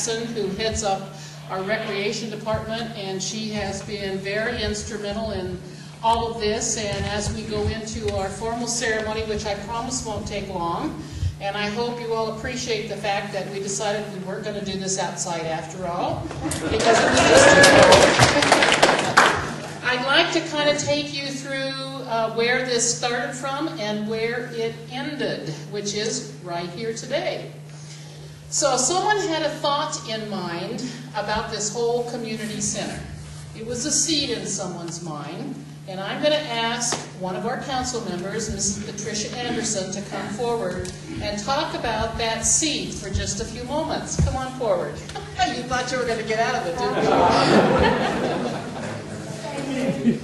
Jackson, who heads up our recreation department, and she has been very instrumental in all of this. And as we go into our formal ceremony, which I promise won't take long, and I hope you all appreciate the fact that we decided we weren't going to do this outside after all, because it was just too cold. I'd like to kind of take you through where this started from and where it ended, which is right here today. So someone had a thought in mind about this whole community center. It was a seed in someone's mind, and I'm going to ask one of our council members, Mrs. Patricia Anderson, to come forward and talk about that seed for just a few moments. Come on forward. You thought you were going to get out of it, didn't you?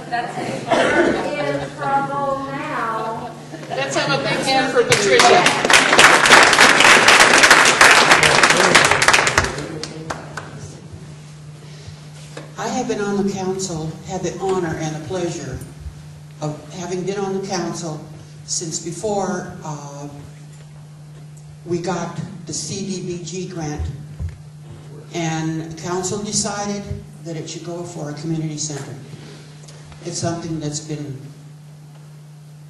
That's it. We're in trouble now. Let's have a big hand for Patricia. I have been on the council, had the honor and the pleasure of having been on the council since before we got the CDBG grant, and council decided that it should go for a community center. It's something that's been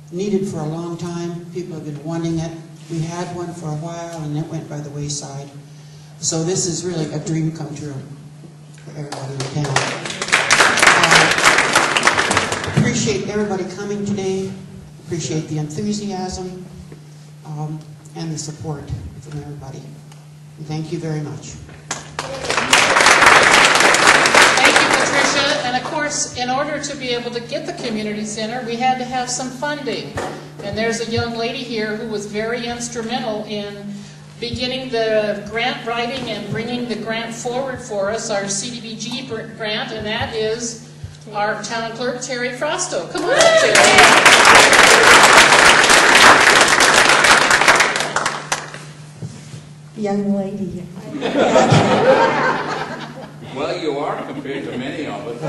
needed for a long time. People have been wanting it. We had one for a while and it went by the wayside. So this is really a dream come true for everybody in town. Appreciate everybody coming today. Appreciate the enthusiasm and the support from everybody. Thank you very much. And of course, in order to be able to get the community center, we had to have some funding. And there's a young lady here who was very instrumental in beginning the grant writing and bringing the grant forward for us, our CDBG grant, and that is our town clerk, Terry Frosto. Come on up, Terry. Young lady. Well, you are compared to many of us.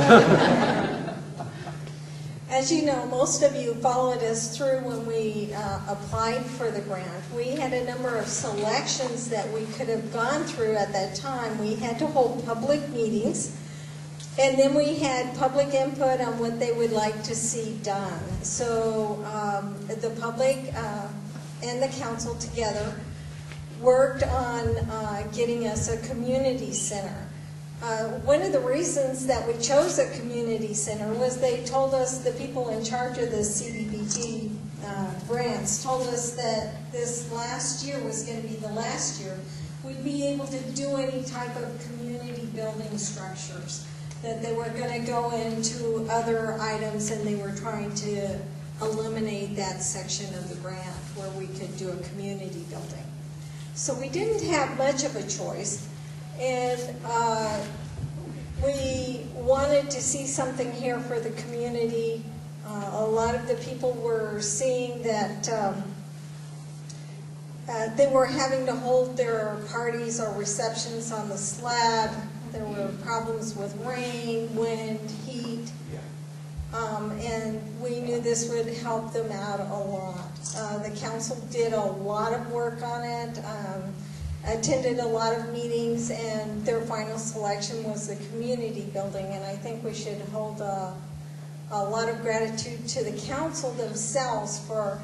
As you know, most of you followed us through when we applied for the grant. We had a number of selections that we could have gone through at that time. We had to hold public meetings, and then we had public input on what they would like to see done. So the public and the council together worked on getting us a community center. One of the reasons that we chose a community center was they told us, the people in charge of the CDBG grants told us that this last year was going to be the last year we'd be able to do any type of community building structures, that they were going to go into other items and they were trying to eliminate that section of the grant where we could do a community building. So we didn't have much of a choice. And we wanted to see something here for the community. A lot of the people were seeing that they were having to hold their parties or receptions on the slab. There were problems with rain, wind, heat. And we knew this would help them out a lot. The council did a lot of work on it. Attended a lot of meetings, and their final selection was the community building. And I think we should hold a lot of gratitude to the council themselves for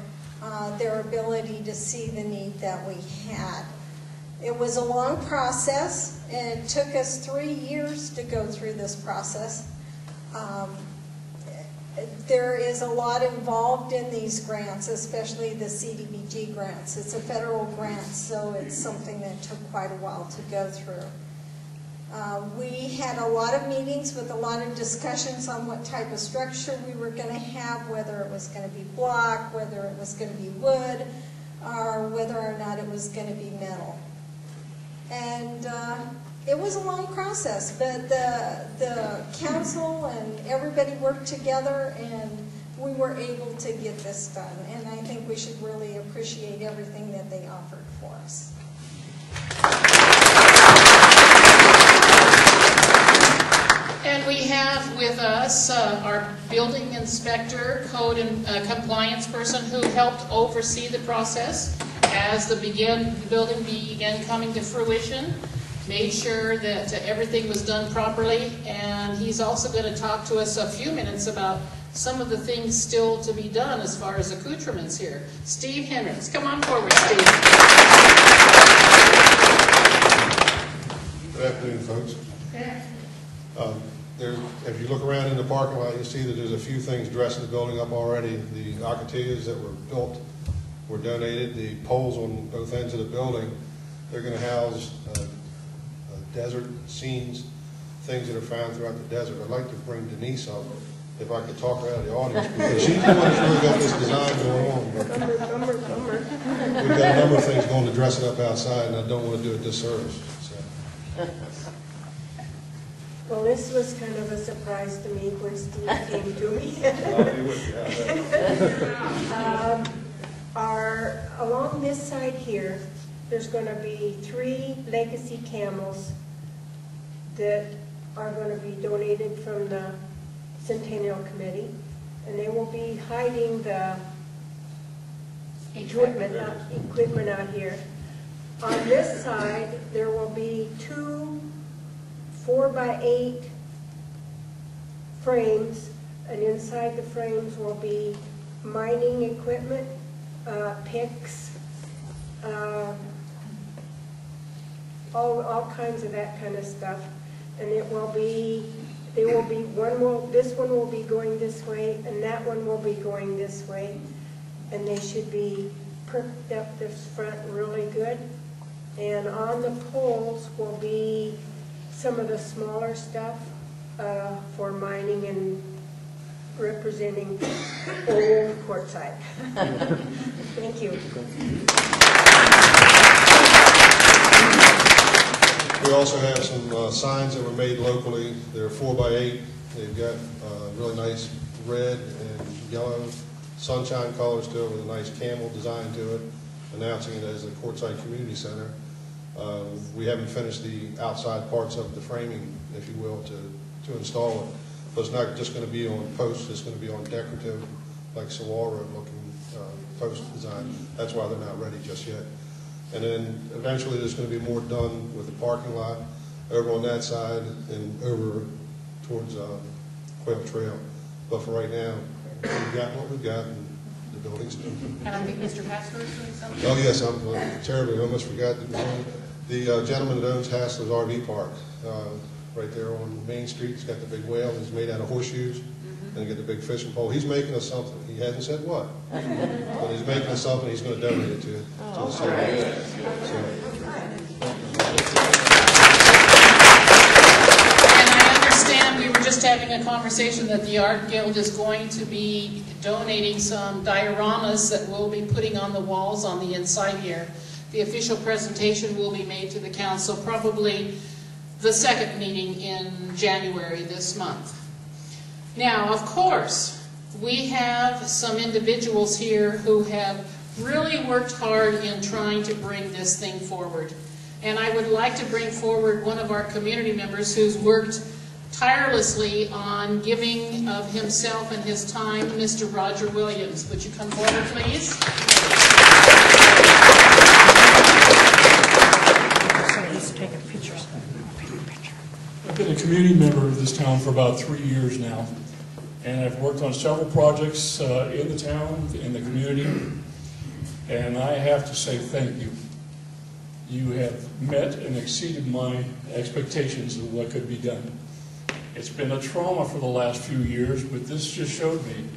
their ability to see the need that we had. It was a long process, and it took us 3 years to go through this process. There is a lot involved in these grants, especially the CDBG grants. It's a federal grant, so it's something that took quite a while to go through. We had a lot of meetings with a lot of discussions on what type of structure we were going to have, whether it was going to be block, whether it was going to be wood, or whether or not it was going to be metal. And it was a long process, but the council and everybody worked together, and we were able to get this done. And I think we should really appreciate everything that they offered for us. And we have with us our building inspector, code and compliance person who helped oversee the process, as the building began coming to fruition, made sure that everything was done properly, and he's also going to talk to us a few minutes about some of the things still to be done as far as accoutrements here. Steve Hendricks, come on forward, Steve. Good afternoon, folks. If you look around in the parking lot, you see that there's a few things dressing the building up already. The acatillas that were built were donated. The poles on both ends of the building, they're going to house desert scenes, things that are found throughout the desert. I'd like to bring Denise up, if I could talk her out of the audience, because she's the one that's really got this design going on. But we've got a number of things going to dress it up outside, and I don't want to do it disservice. So. Well, this was kind of a surprise to me when Steve came to me. Along this side here, there's going to be 3 legacy camels that are going to be donated from the Centennial Committee, and they will be hiding the equipment out here. On this side, there will be 2 4x8 frames, and inside the frames will be mining equipment, picks, all kinds of that kind of stuff. And this one will be going this way, and that one will be going this way. And they should be perked up this front really good. And on the poles will be some of the smaller stuff for mining and representing old Quartzsite. Thank you. We also have some signs that were made locally. They're 4x8. They've got really nice red and yellow sunshine colors to it with a nice camel design to it, announcing it as the Quartzsite Community Center. We haven't finished the outside parts of the framing, if you will, to install it. But it's not just going to be on posts. It's going to be on decorative, like saguaro-looking post design. That's why they're not ready just yet. And then eventually there's going to be more done with the parking lot over on that side and over towards Quail Trail. But for right now, we've got what we've got, and the building's done. And I think Mr. Hassler is doing something. Oh yes, I'm terribly, I almost forgot. The gentleman that owns Hassler's RV Park, right there on Main Street, he's got the big whale, he's made out of horseshoes, and he got the big fishing pole. He's making us something. He hasn't said what, but he's making us something. He's going to donate it to the city. And I understand we were just having a conversation that the Art Guild is going to be donating some dioramas that we'll be putting on the walls on the inside here. The official presentation will be made to the council probably the second meeting in January this month. Now, of course, we have some individuals here who have really worked hard in trying to bring this thing forward. And I would like to bring forward one of our community members who's worked tirelessly on giving of himself and his time, Mr. Roger Williams. Would you come forward, please? I've been a community member of this town for about 3 years now, and I've worked on several projects in the town, in the community, and I have to say thank you. You have met and exceeded my expectations of what could be done. It's been a trauma for the last few years, but this just showed me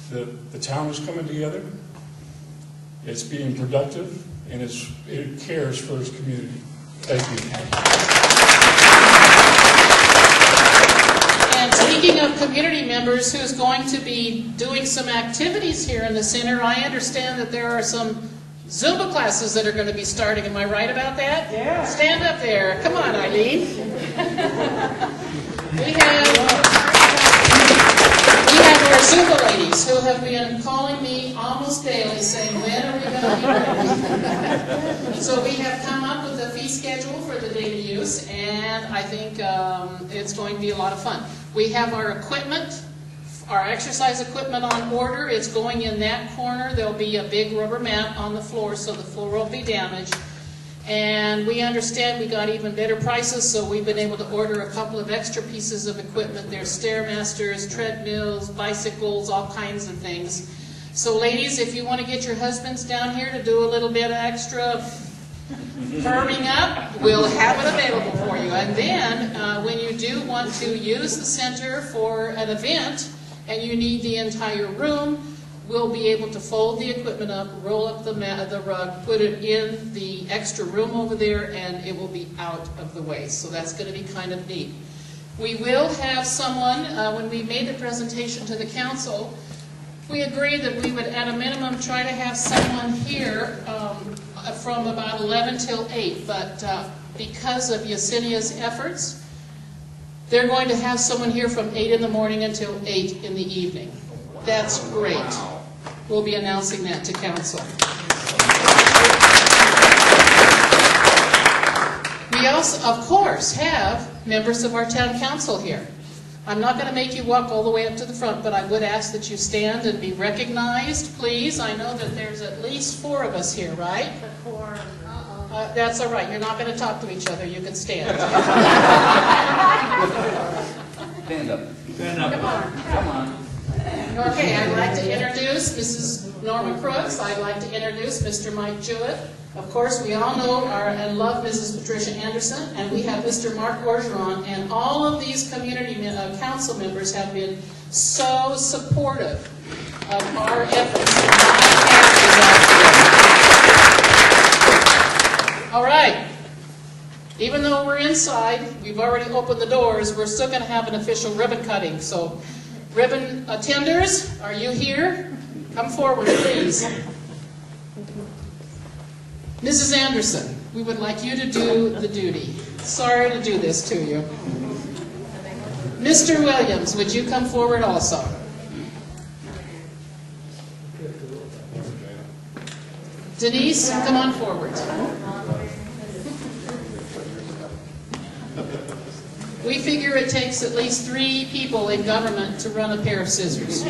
that the town is coming together, it's being productive, and it cares for its community. Thank you. And speaking of community members who's going to be doing some activities here in the center, I understand that there are some Zumba classes that are going to be starting. Am I right about that? Yeah. Stand up there. Come on, Eileen. We have our Zumba ladies who have been calling me almost daily saying, when are we going to be ready? So we have come up with a fee schedule for the daily use, and I think it's going to be a lot of fun. We have our equipment our exercise equipment on order. It's going in that corner. There'll be a big rubber mat on the floor so the floor won't be damaged. And we understand we got even better prices, so we've been able to order a couple of extra pieces of equipment. There's Stairmasters, treadmills, bicycles, all kinds of things. So ladies, if you want to get your husbands down here to do a little bit of extra firming up, we'll have it available for you. And then when you do want to use the center for an event and you need the entire room, we'll be able to fold the equipment up, roll up the rug, put it in the extra room over there, and it will be out of the way. So that's going to be kind of neat. We will have someone, when we made the presentation to the council, we agreed that we would at a minimum try to have someone here from about 11 till 8, but because of Yesenia's efforts, they're going to have someone here from 8 in the morning until 8 in the evening. That's great. We'll be announcing that to council. We also, of course, have members of our town council here. I'm not going to make you walk all the way up to the front, but I would ask that you stand and be recognized, please. I know that there's at least 4 of us here, right? That's all right. You're not going to talk to each other. You can stand. Stand up. Stand up. Come on. Okay, I'd like to introduce Mrs. Norma Crooks. I'd like to introduce Mr. Mike Jewett. Of course, we all know and love Mrs. Patricia Anderson, and we have Mr. Mark Orgeron, and all of these community council members have been so supportive of our efforts. All right. Even though we're inside, we've already opened the doors, we're still going to have an official ribbon cutting. So, ribbon attenders, are you here? Come forward, please. Mrs. Anderson, we would like you to do the duty. Sorry to do this to you. Mr. Williams, would you come forward also? Denise, come on forward. We figure it takes at least 3 people in government to run a pair of scissors.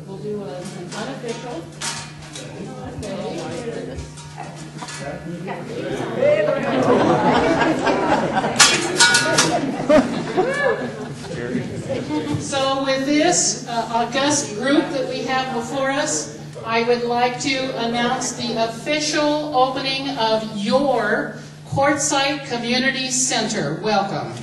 We'll do an unofficial. So with this august group that we have before us, I would like to announce the official opening of your Quartzsite Community Center. Welcome.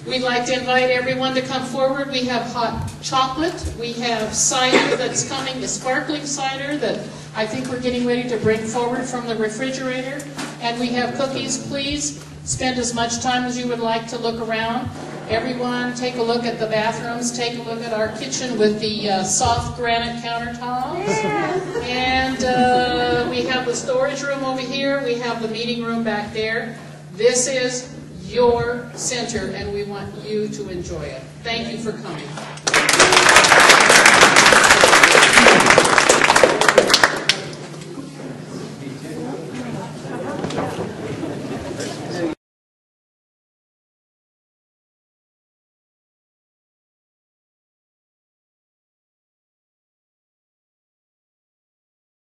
We'd like to invite everyone to come forward. We have hot chocolate. We have cider that's coming, the sparkling cider that I think we're getting ready to bring forward from the refrigerator. And we have cookies. Please spend as much time as you would like to look around. Everyone, take a look at the bathrooms. Take a look at our kitchen with the soft granite countertops. Yeah. And we have the storage room over here. We have the meeting room back there. This is your center, and we want you to enjoy it. Thank you for coming.